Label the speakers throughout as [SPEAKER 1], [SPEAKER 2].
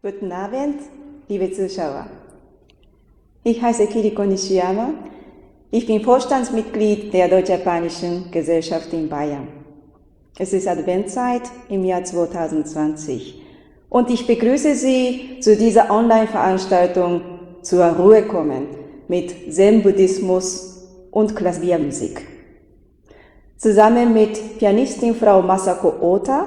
[SPEAKER 1] Guten Abend, liebe Zuschauer. Ich heiße Kiriko Nishiyama. Ich bin Vorstandsmitglied der Deutsch-Japanischen Gesellschaft in Bayern. Es ist Adventzeit im Jahr 2020 und ich begrüße Sie zu dieser Online-Veranstaltung zur Ruhe kommen mit Zen-Buddhismus und Klaviermusik. Zusammen mit Pianistin Frau Masako Ota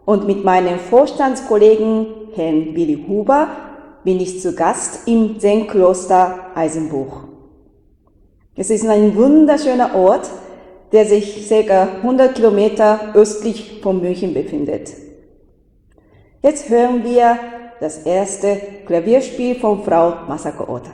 [SPEAKER 1] und mit meinem Vorstandskollegen Herrn Willi Huber bin ich zu Gast im Zen-Kloster Eisenbuch. Es ist ein wunderschöner Ort, der sich ca. 100 Kilometer östlich von München befindet. Jetzt hören wir das erste Klavierspiel von Frau Masako Ota.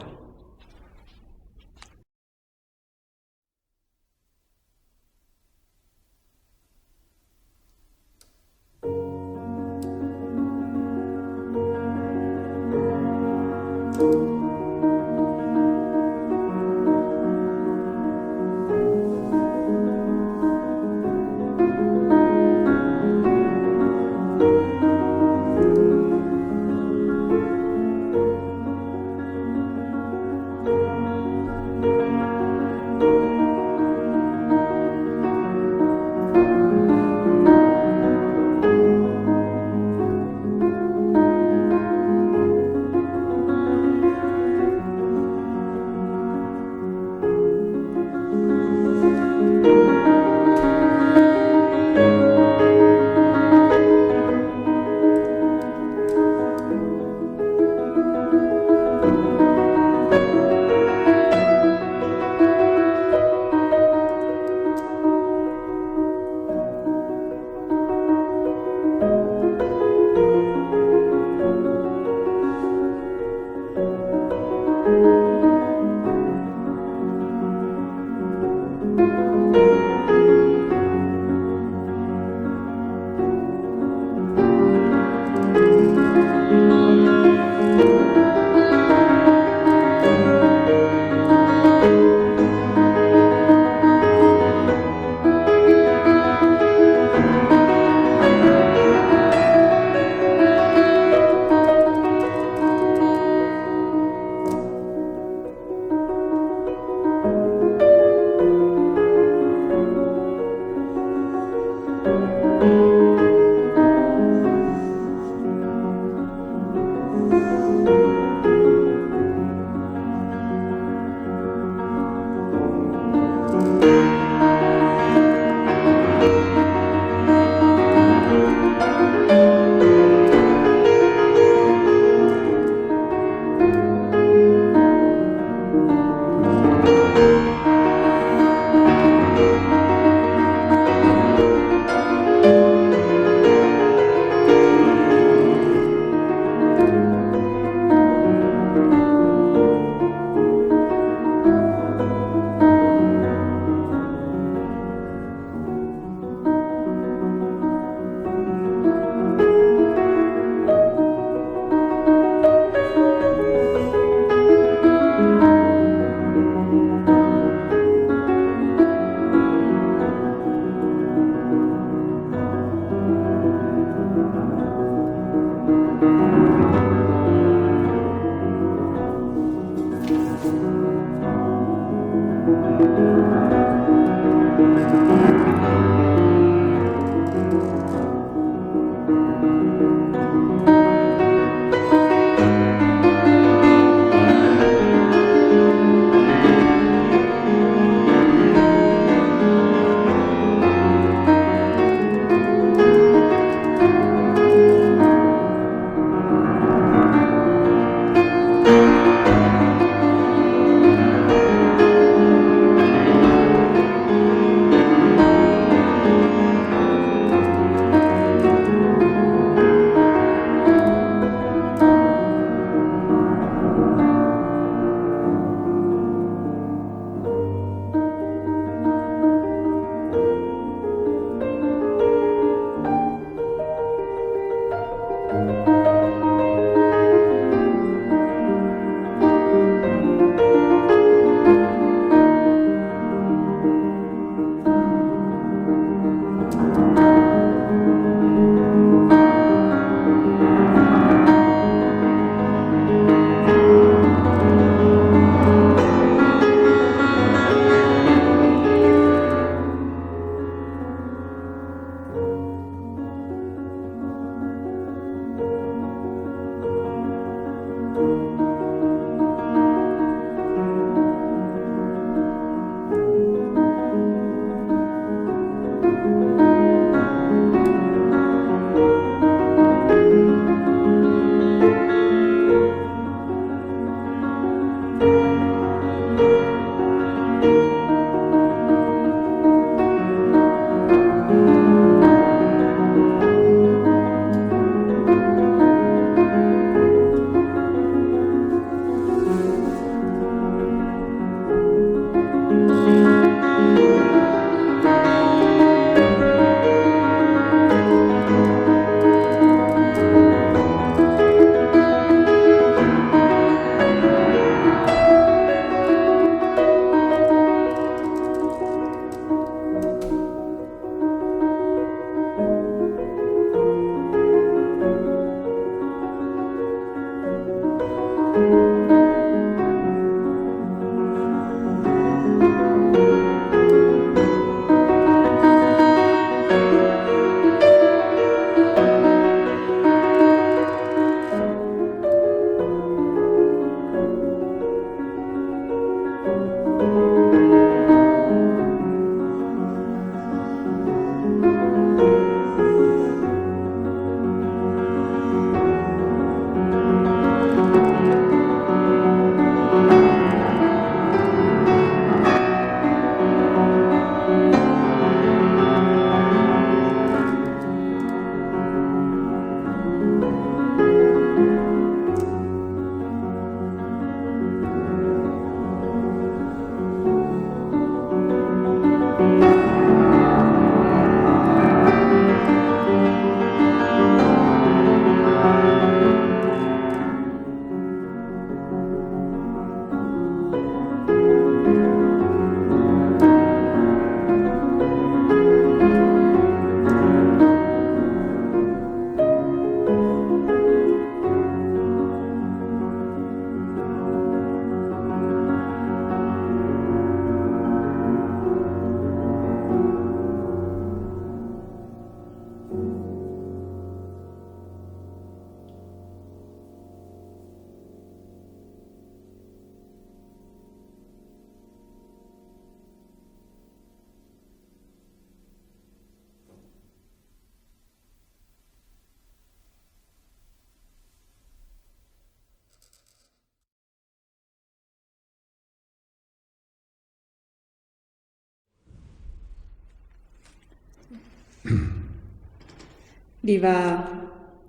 [SPEAKER 1] Lieber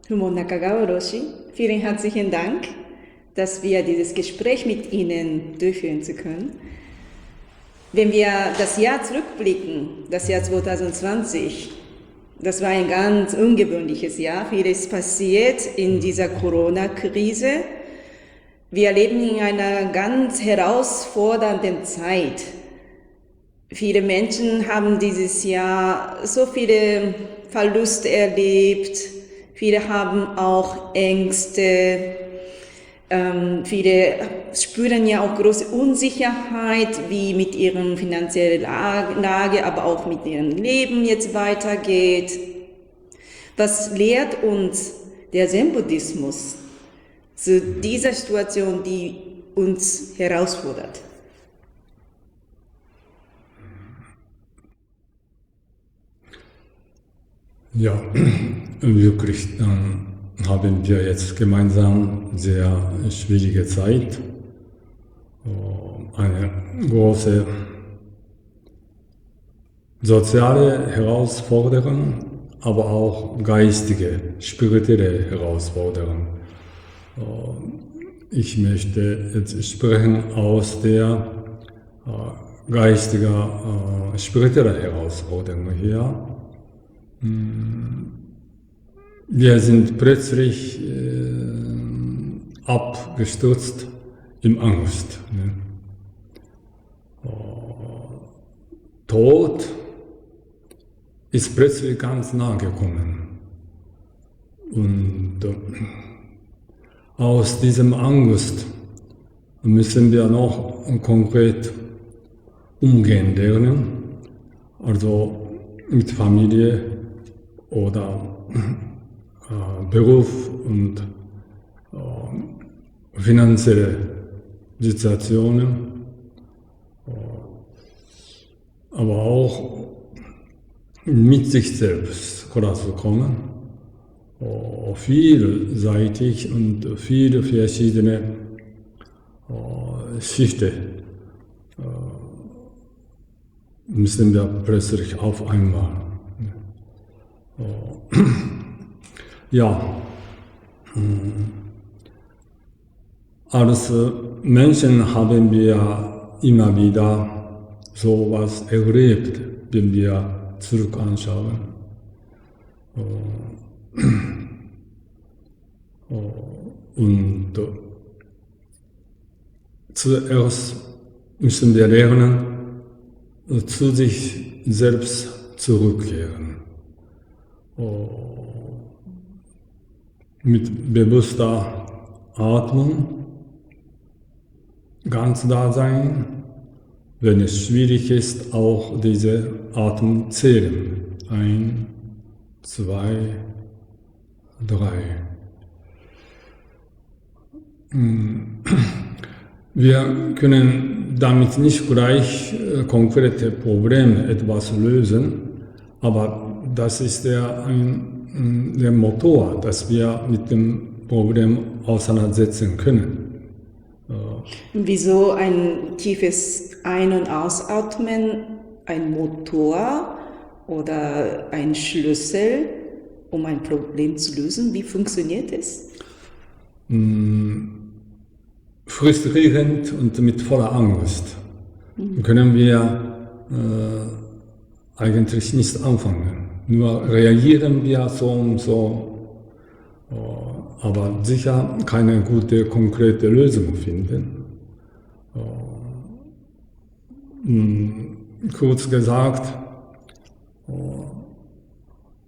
[SPEAKER 1] Humo Nakagawa Roshi, vielen herzlichen Dank, dass wir dieses Gespräch mit Ihnen durchführen zu können. Wenn wir das Jahr zurückblicken, das Jahr 2020, das war ein ganz ungewöhnliches Jahr. Vieles passiert in dieser Corona-Krise. Wir leben in einer ganz herausfordernden Zeit. Viele Menschen haben dieses Jahr so viele Verluste erlebt. Viele haben auch Ängste. Viele spüren ja auch große Unsicherheit, wie mit ihrer finanziellen Lage, aber auch mit ihrem Leben jetzt weitergeht. Was lehrt uns der Zen-Buddhismus zu dieser Situation, die uns herausfordert?
[SPEAKER 2] Ja, wirklich haben wir jetzt gemeinsam sehr schwierige Zeit, eine große soziale Herausforderung, aber auch geistige, spirituelle Herausforderung. Ich möchte jetzt sprechen aus der geistigen, spirituellen Herausforderung hier. Wir sind plötzlich abgestürzt in Angst. Ne? Tod ist plötzlich ganz nahe gekommen. Und aus diesem Angst müssen wir noch konkret umgehen lernen, also mit Familie oder Beruf und finanzielle Situationen, aber auch mit sich selbst klarzukommen, vielseitig und viele verschiedene Schichten müssen wir plötzlich auf einmal. Ja, als Menschen haben wir immer wieder sowas erlebt, wenn wir zurück anschauen. Und zuerst müssen wir lernen, zu sich selbst zurückkehren. Mit bewusster Atmung ganz da sein, wenn es schwierig ist, auch diese Atmung zählen. 1, 2, 3. Wir können damit nicht gleich konkrete Probleme etwas lösen, aber das ist der Motor, dass wir mit dem Problem auseinandersetzen können.
[SPEAKER 1] Wieso ein tiefes Ein- und Ausatmen ein Motor oder ein Schlüssel, um ein Problem zu lösen? Wie funktioniert es?
[SPEAKER 2] Frustrierend und mit voller Angst können wir eigentlich nicht anfangen. Nur reagieren wir so und so, aber sicher keine gute, konkrete Lösung finden. Kurz gesagt,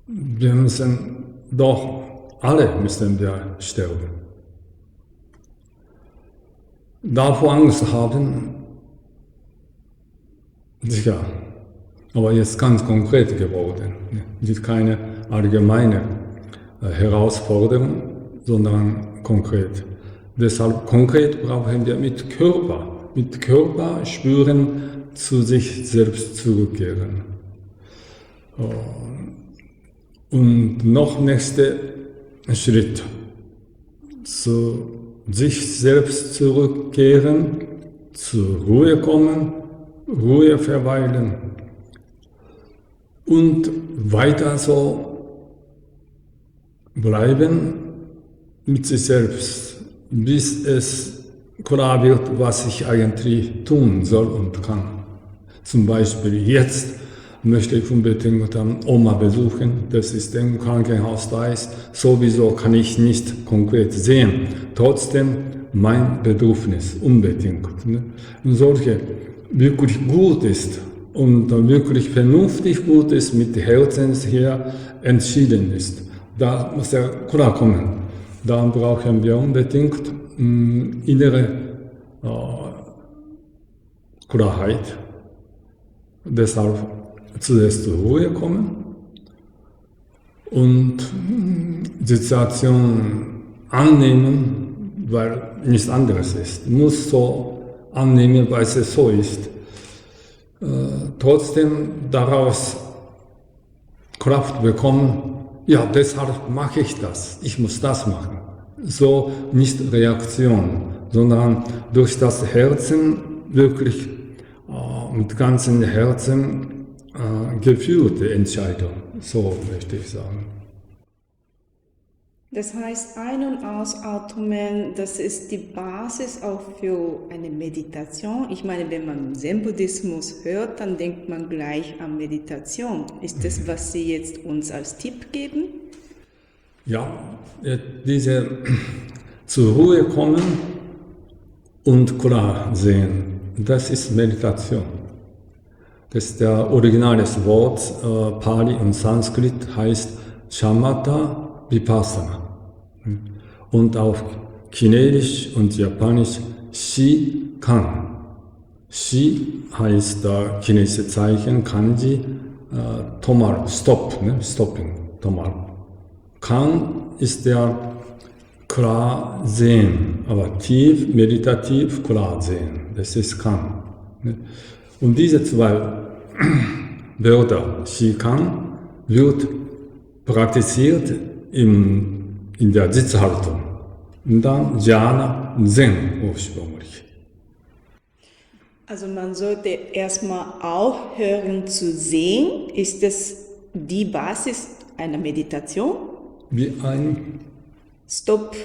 [SPEAKER 2] wir müssen sterben. Davor Angst haben, sicher, aber jetzt ganz konkret geworden. Es ist keine allgemeine Herausforderung, sondern konkret. Deshalb konkret brauchen wir mit Körper spüren, zu sich selbst zurückkehren. Und noch nächster Schritt, zu sich selbst zurückkehren, zur Ruhe kommen, Ruhe verweilen und weiter so bleiben mit sich selbst, bis es klar wird, was ich eigentlich tun soll und kann. Zum Beispiel jetzt möchte ich unbedingt Oma besuchen, das ist im Krankenhaus da ist. Sowieso kann ich nicht konkret sehen, trotzdem mein Bedürfnis unbedingt. Ne? Und solche wirklich gut ist und wirklich vernünftig gut ist, mit Herzens her entschieden ist. Da muss er klar kommen. Da brauchen wir unbedingt innere Klarheit. Deshalb zuerst zur Ruhe kommen und die Situation annehmen, weil nichts anderes ist. Muss so annehmen, weil es so ist. Trotzdem daraus Kraft bekommen, ja, deshalb mache ich das, ich muss das machen. So nicht Reaktion, sondern durch das Herzen wirklich mit ganzem Herzen gefühlte Entscheidung, so möchte ich sagen.
[SPEAKER 1] Das heißt, Ein- und Ausatmen, das ist die Basis auch für eine Meditation. Ich meine, wenn man Zen-Buddhismus hört, dann denkt man gleich an Meditation. Ist das, was Sie jetzt uns als Tipp geben?
[SPEAKER 2] Ja, diese zur Ruhe kommen und klar sehen, das ist Meditation. Das ist der originales Wort, Pali und Sanskrit heißt Shamatha Vipassana. Und auf Chinesisch und Japanisch Shi Kan. Shi heißt das chinesische Zeichen, Kanji, Tomar, Stop, ne? Stopping, Tomar. Kan ist der klar sehen, aber tief, meditativ klar sehen. Das ist Kan. Ne? Und diese zwei Wörter, Shikan, wird praktiziert in der Sitzhaltung. Und dann Jhana, Zen ursprünglich.
[SPEAKER 1] Also man sollte erstmal aufhören zu sehen. Ist das die Basis einer Meditation?
[SPEAKER 2] Wie ein
[SPEAKER 1] Stop.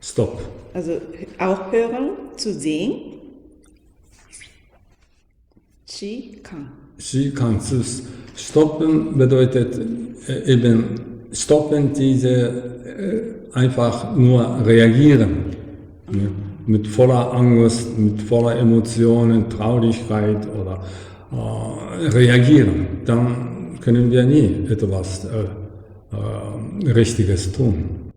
[SPEAKER 2] Stop.
[SPEAKER 1] Also aufhören zu sehen. Shikan.
[SPEAKER 2] Shikan zu stoppen bedeutet eben stoppen diese einfach nur reagieren. Ne? Mit voller Angst, mit voller Emotionen, Traurigkeit oder reagieren. Dann können wir nie etwas Richtiges tun.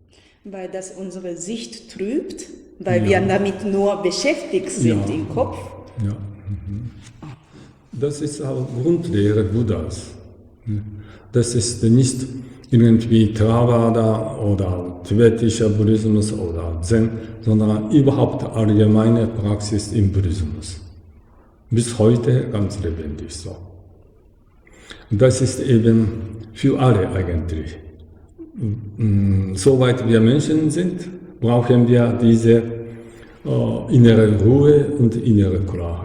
[SPEAKER 1] Weil das unsere Sicht trübt, weil wir damit nur beschäftigt sind im Kopf.
[SPEAKER 2] Ja. Das ist auch Grundlehre Buddhas. Das ist nicht irgendwie Theravada oder tibetischer Buddhismus oder Zen, sondern überhaupt allgemeine Praxis im Buddhismus. Bis heute ganz lebendig so. Und das ist eben für alle eigentlich. Soweit wir Menschen sind, brauchen wir diese innere Ruhe und innere Klarheit.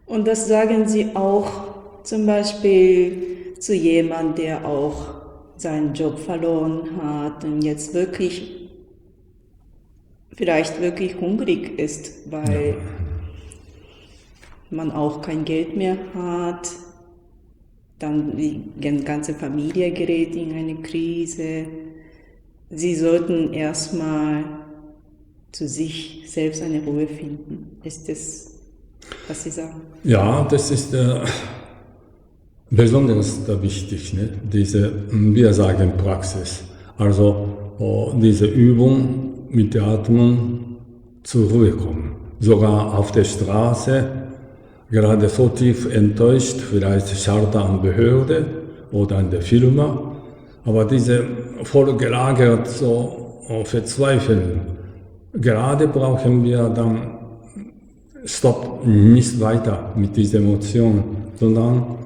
[SPEAKER 1] Und das sagen Sie auch zum Beispiel zu jemandem, der auch seinen Job verloren hat und jetzt wirklich, vielleicht wirklich hungrig ist, weil man auch kein Geld mehr hat, dann die ganze Familie gerät in eine Krise. Sie sollten erstmal zu sich selbst eine Ruhe finden. Ist das, was Sie sagen?
[SPEAKER 2] Ja, das ist besonders wichtig, ne? Diese, wir sagen Praxis. Also diese Übung mit der Atmung zur Ruhe kommen. Sogar auf der Straße, gerade so tief enttäuscht, vielleicht scheitert an Behörde oder an der Firma, aber diese voll gelagert, so verzweifeln. Gerade brauchen wir dann Stopp, nicht weiter mit dieser Emotion, sondern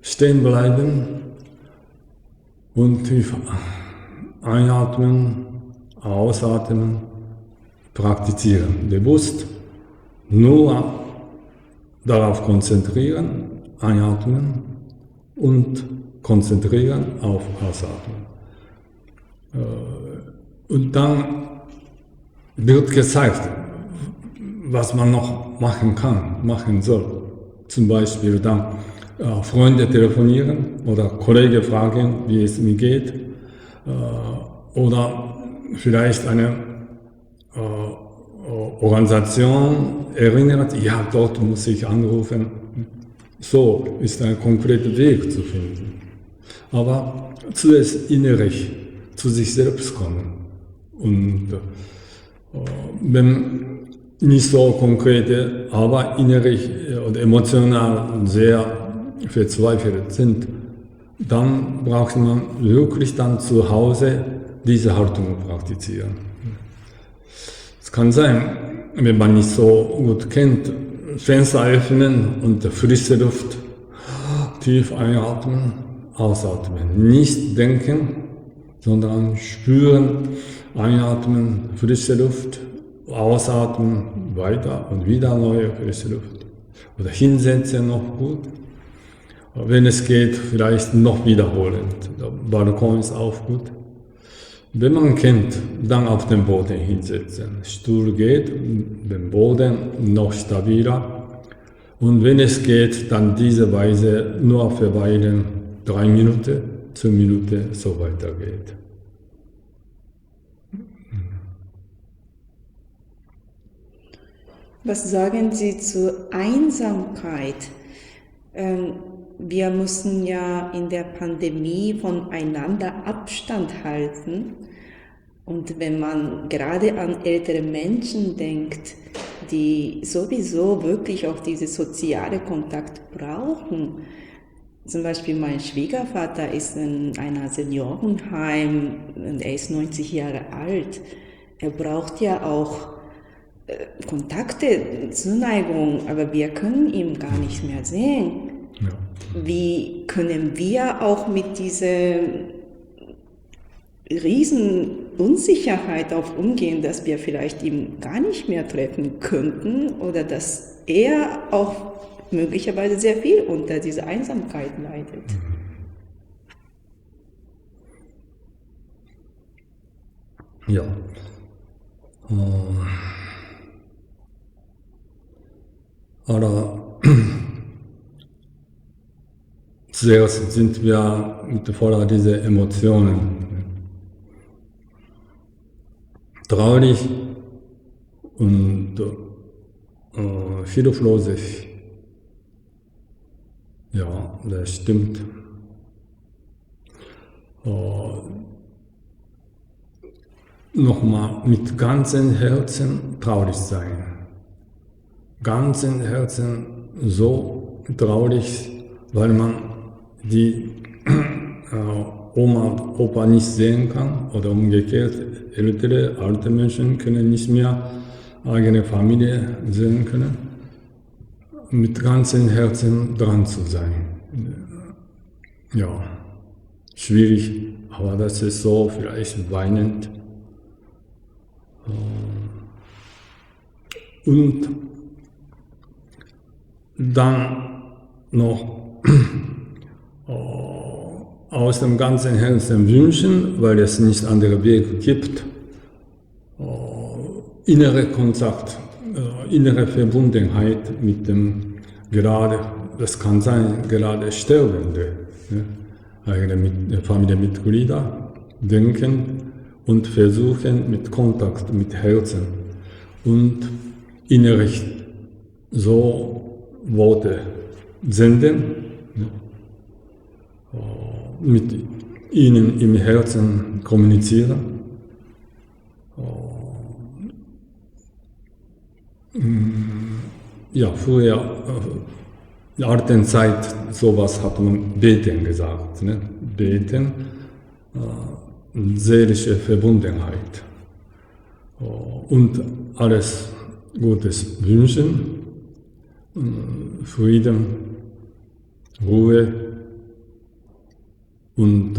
[SPEAKER 2] stehen bleiben und tief einatmen, ausatmen, praktizieren. Bewusst nur darauf konzentrieren, einatmen und konzentrieren auf Ausatmen. Und dann wird gezeigt, was man noch machen kann, machen soll. Zum Beispiel dann Freunde telefonieren oder Kollegen fragen, wie es mir geht. Oder vielleicht eine Organisation erinnert, ja, dort muss ich anrufen. So ist ein konkreter Weg zu finden. Aber zuerst innerlich zu sich selbst kommen. Und wenn nicht so konkrete, aber innerlich und emotional sehr verzweifelt sind, dann braucht man wirklich dann zu Hause diese Haltung praktizieren. Es kann sein, wenn man nicht so gut kennt, Fenster öffnen und frische Luft tief einatmen, ausatmen. Nicht denken, sondern spüren, einatmen, frische Luft, ausatmen, weiter und wieder neue frische Luft. Oder hinsetzen noch gut. Wenn es geht, vielleicht noch wiederholend. Der Balkon ist auch gut. Wenn man kennt, dann auf den Boden hinsetzen. Stuhl geht, den Boden noch stabiler. Und wenn es geht, dann diese Weise nur verweilen, 3 Minuten, 10 Minuten, so weitergeht.
[SPEAKER 1] Was sagen Sie zur Einsamkeit? Wir müssen ja in der Pandemie voneinander Abstand halten. Und wenn man gerade an ältere Menschen denkt, die sowieso wirklich auch diese soziale Kontakt brauchen. Zum Beispiel mein Schwiegervater ist in einer Seniorenheim und er ist 90 Jahre alt. Er braucht ja auch Kontakte, Zuneigung, aber wir können ihn gar nicht mehr sehen.
[SPEAKER 2] Ja.
[SPEAKER 1] Wie können wir auch mit dieser riesen Unsicherheit auch umgehen, dass wir vielleicht ihn gar nicht mehr treffen könnten oder dass er auch möglicherweise sehr viel unter dieser Einsamkeit leidet.
[SPEAKER 2] Ja. Aber zuerst sind wir mit voller dieser Emotionen. Traurig und hilflos. Ja, das stimmt. Nochmal mit ganzem Herzen traurig sein. Ganzem Herzen so traurig, weil man die Oma und Opa nicht sehen kann oder umgekehrt, ältere, alte Menschen können nicht mehr eigene Familie sehen können. Mit ganzem Herzen dran zu sein. Ja, schwierig, aber das ist so, vielleicht weinend. Und dann noch aus dem ganzen Herzen wünschen, weil es nicht andere Wege gibt, innere Kontakt, innere Verbundenheit mit dem gerade, das kann sein, gerade Sterbende, eigene Familienmitglieder denken und versuchen mit Kontakt, mit Herzen und innerlich so Worte senden, mit ihnen im Herzen kommunizieren. Ja, früher, in der alten Zeit, sowas hat man beten gesagt. Ne? Beten, seelische Verbundenheit und alles Gutes wünschen, Frieden, Ruhe und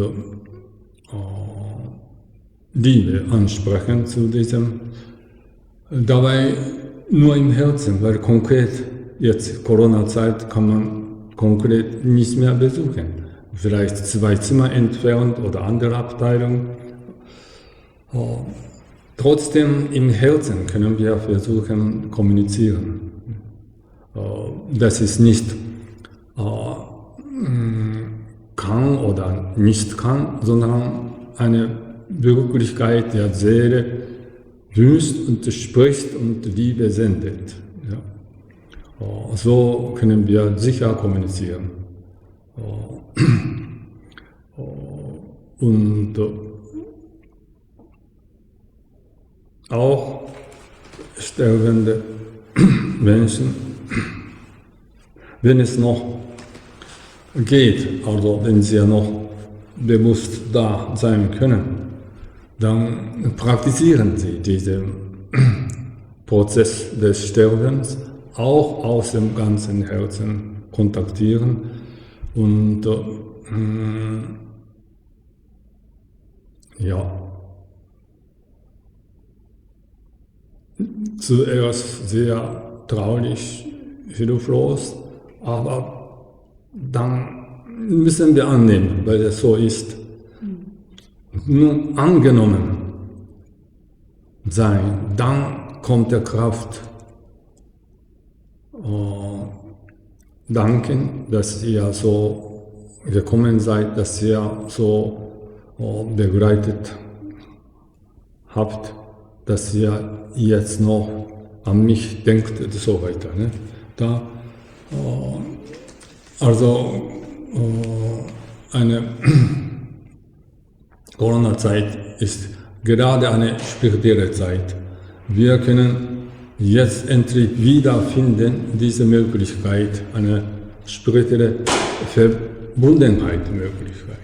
[SPEAKER 2] Liebe ansprechen zu diesem. Dabei nur im Herzen, weil konkret jetzt Corona-Zeit kann man konkret nicht mehr besuchen. Vielleicht 2 Zimmer entfernt oder andere Abteilung. Trotzdem im Herzen können wir versuchen, kommunizieren. Das ist nicht kann oder nicht kann, sondern eine Wirklichkeit der Seele wünscht und spricht und Liebe sendet. Ja. So können wir sicher kommunizieren. Und auch sterbende Menschen, wenn es noch geht, also wenn sie ja noch bewusst da sein können, dann praktizieren sie diesen Prozess des Sterbens auch aus dem ganzen Herzen kontaktieren und ja, zuerst sehr traurig, hilflos, aber dann müssen wir annehmen, weil es so ist. Nun angenommen sein, dann kommt der Kraft. Danken, dass ihr so gekommen seid, dass ihr so begleitet habt, dass ihr jetzt noch an mich denkt und so weiter. Ne? Da, also eine Corona-Zeit ist gerade eine spirituelle Zeit. Wir können jetzt endlich wiederfinden, diese Möglichkeit, eine spirituelle Verbundenheit Möglichkeit.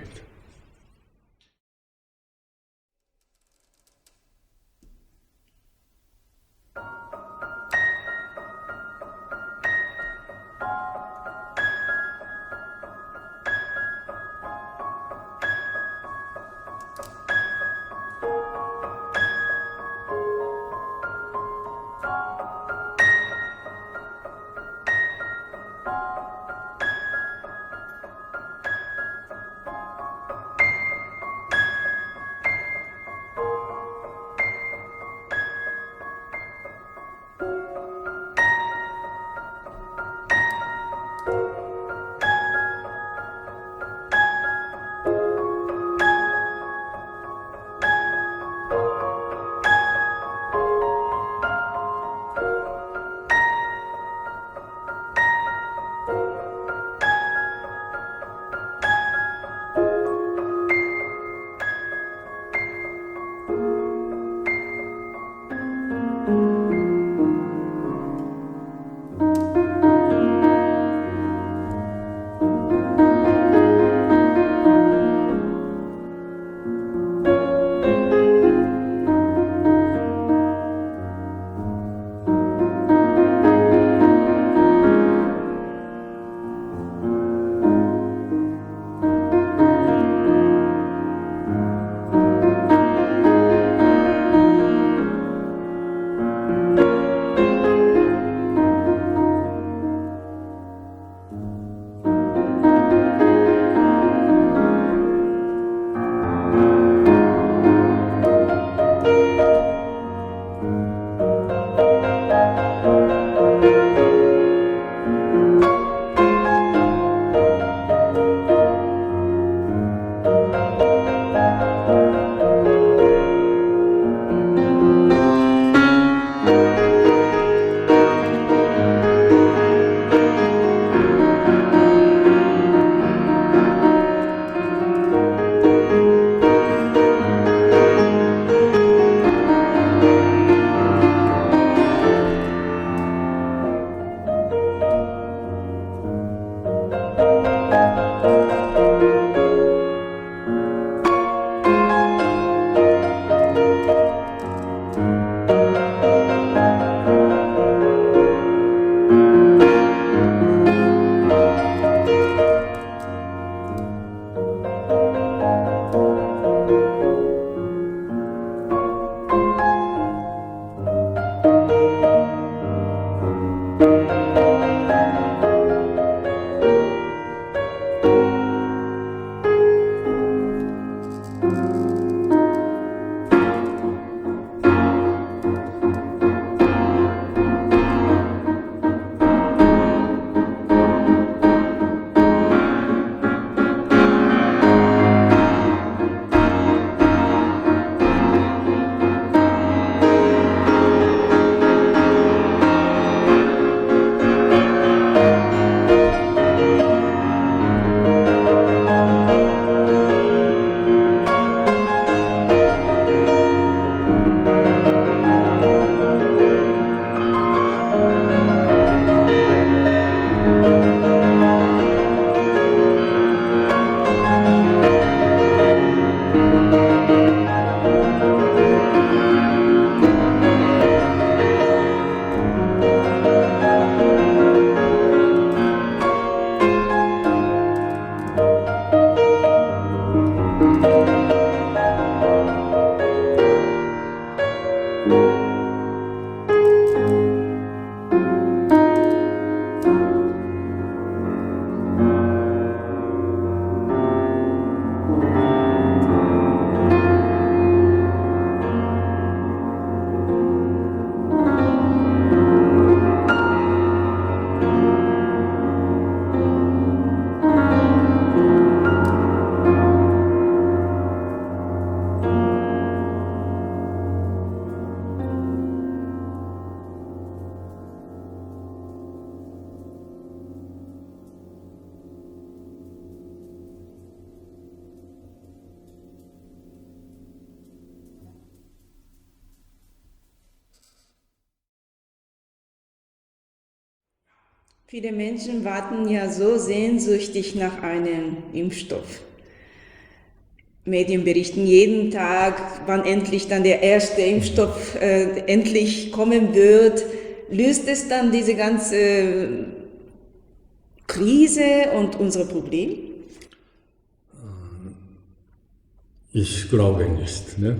[SPEAKER 1] Viele Menschen warten ja so sehnsüchtig nach einem Impfstoff. Medien berichten jeden Tag, wann endlich dann der erste Impfstoff endlich kommen wird. Löst es dann diese ganze Krise und unsere Probleme?
[SPEAKER 2] Ich glaube nicht. Ne?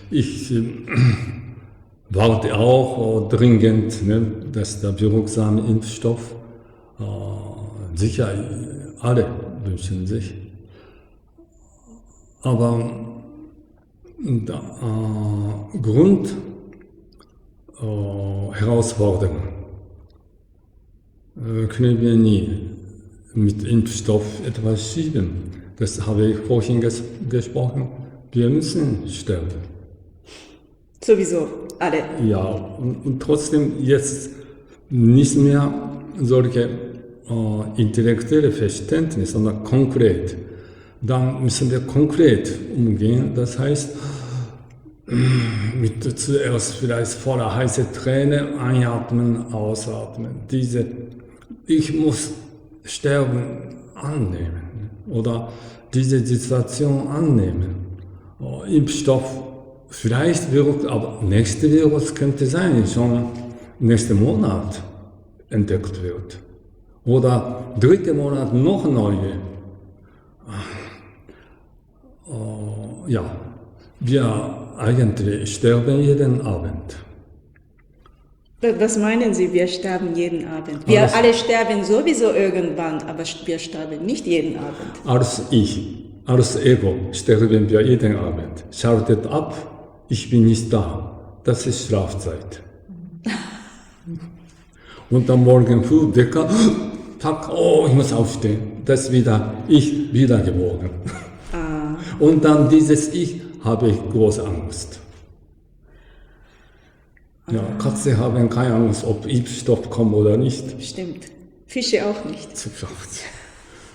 [SPEAKER 2] Ich warte auch dringend, ne, dass der wirksame Impfstoff, sicher alle wünschen sich, aber Herausforderung können wir nie mit Impfstoff etwas schieben. Das habe ich vorhin gesprochen. Wir müssen sterben.
[SPEAKER 1] Sowieso, alle.
[SPEAKER 2] Ja, und trotzdem jetzt nicht mehr solche intellektuelle Verständnis, sondern konkret. Dann müssen wir konkret umgehen. Das heißt, mit zuerst vielleicht voller heiße Träne einatmen, ausatmen. Ich muss sterben annehmen oder diese Situation annehmen. Impfstoff vielleicht wirkt, aber nächste Virus könnte sein, schon nächsten Monat entdeckt wird. Oder dritte Monat noch neue. Ja, wir eigentlich sterben jeden Abend.
[SPEAKER 1] Was meinen Sie, wir sterben jeden Abend? Wir alle sterben sowieso irgendwann, aber wir sterben nicht jeden Abend.
[SPEAKER 2] Als Ich, als Ego sterben wir jeden Abend. Schaltet ab, ich bin nicht da. Das ist Schlafzeit. Und am Morgen früh, Wecker, Tag, ich muss aufstehen. Das ist wieder ich wiedergeboren. Und dann dieses Ich habe ich große Angst. Ja, Katzen haben keine Angst, ob Impfstoff kommt oder nicht.
[SPEAKER 1] Stimmt. Fische auch nicht.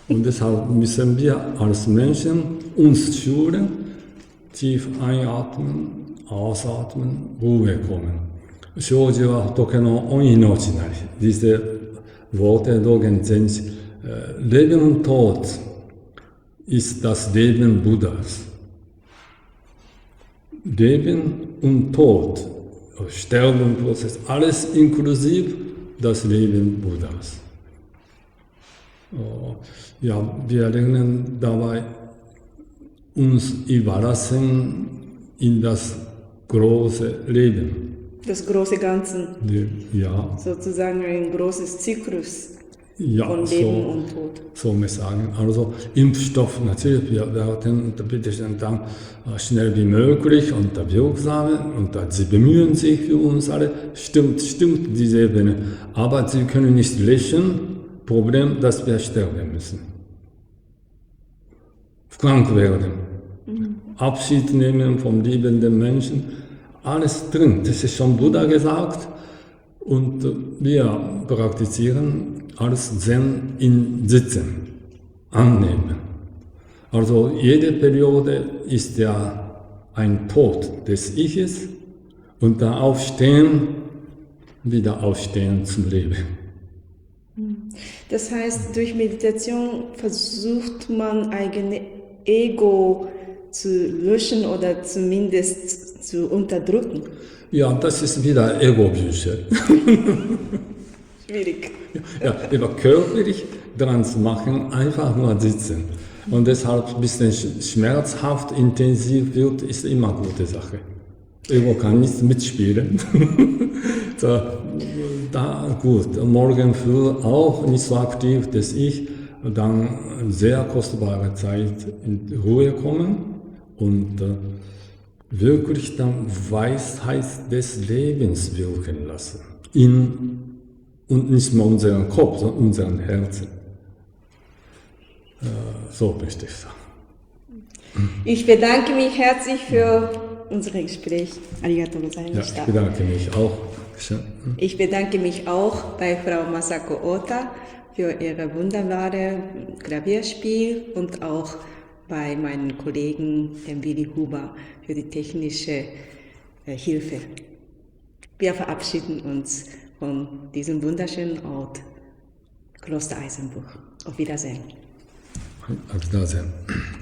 [SPEAKER 2] Und deshalb müssen wir als Menschen uns schulen, tief einatmen, ausatmen, Ruhe kommen. Shouji wa hotoke no oninochi nari. Diese Worte sagen sind, Leben und Tod ist das Leben Buddhas. Leben und Tod, Sterbenprozess, alles inklusive das Leben Buddhas. Ja, wir lernen dabei, uns überlassen in das große Leben.
[SPEAKER 1] Das große Ganze.
[SPEAKER 2] Ja.
[SPEAKER 1] Sozusagen ein großes Zyklus
[SPEAKER 2] von
[SPEAKER 1] Leben und Tod.
[SPEAKER 2] So muss ich sagen. Also Impfstoff natürlich, wir werden bitte dann schnell wie möglich und wirksam und sie bemühen sich für uns alle. Stimmt diese Ebene. Aber sie können nicht lösen, Problem, dass wir sterben müssen. Krank werden. Abschied nehmen vom liebenden Menschen. Alles drin. Das ist schon Buddha gesagt. Und wir praktizieren als Zen in Sitzen, annehmen. Also jede Periode ist ja ein Tod des Iches und dann aufstehen, wieder aufstehen zum Leben.
[SPEAKER 1] Das heißt, durch Meditation versucht man eigene Ego zu löschen oder zumindest zu unterdrücken.
[SPEAKER 2] Ja, das ist wieder Ego-Bücher.
[SPEAKER 1] Schwierig.
[SPEAKER 2] Ja, aber körperlich dran zu machen, einfach nur sitzen. Und deshalb ein bisschen schmerzhaft, intensiv wird, ist immer eine gute Sache. Ego kann nicht mitspielen. So, da gut, morgen früh auch nicht so aktiv, dass ich dann sehr kostbare Zeit in Ruhe kommen und wirklich dann Weisheit des Lebens wirken lassen. Und nicht nur unseren Kopf, sondern unseren Herzen. So möchte ich sagen.
[SPEAKER 1] Ich bedanke mich herzlich für unser Gespräch. Arigatou gozaimashita.
[SPEAKER 2] Ja, ich bedanke mich auch.
[SPEAKER 1] Ich bedanke mich auch bei Frau Masako Ota für ihr wunderbares Klavierspiel und auch bei meinen Kollegen, dem Willi Huber, für die technische Hilfe. Wir verabschieden uns von diesem wunderschönen Ort. Kloster Eisenbuch. Auf Wiedersehen.
[SPEAKER 2] はい、ありがとうございます。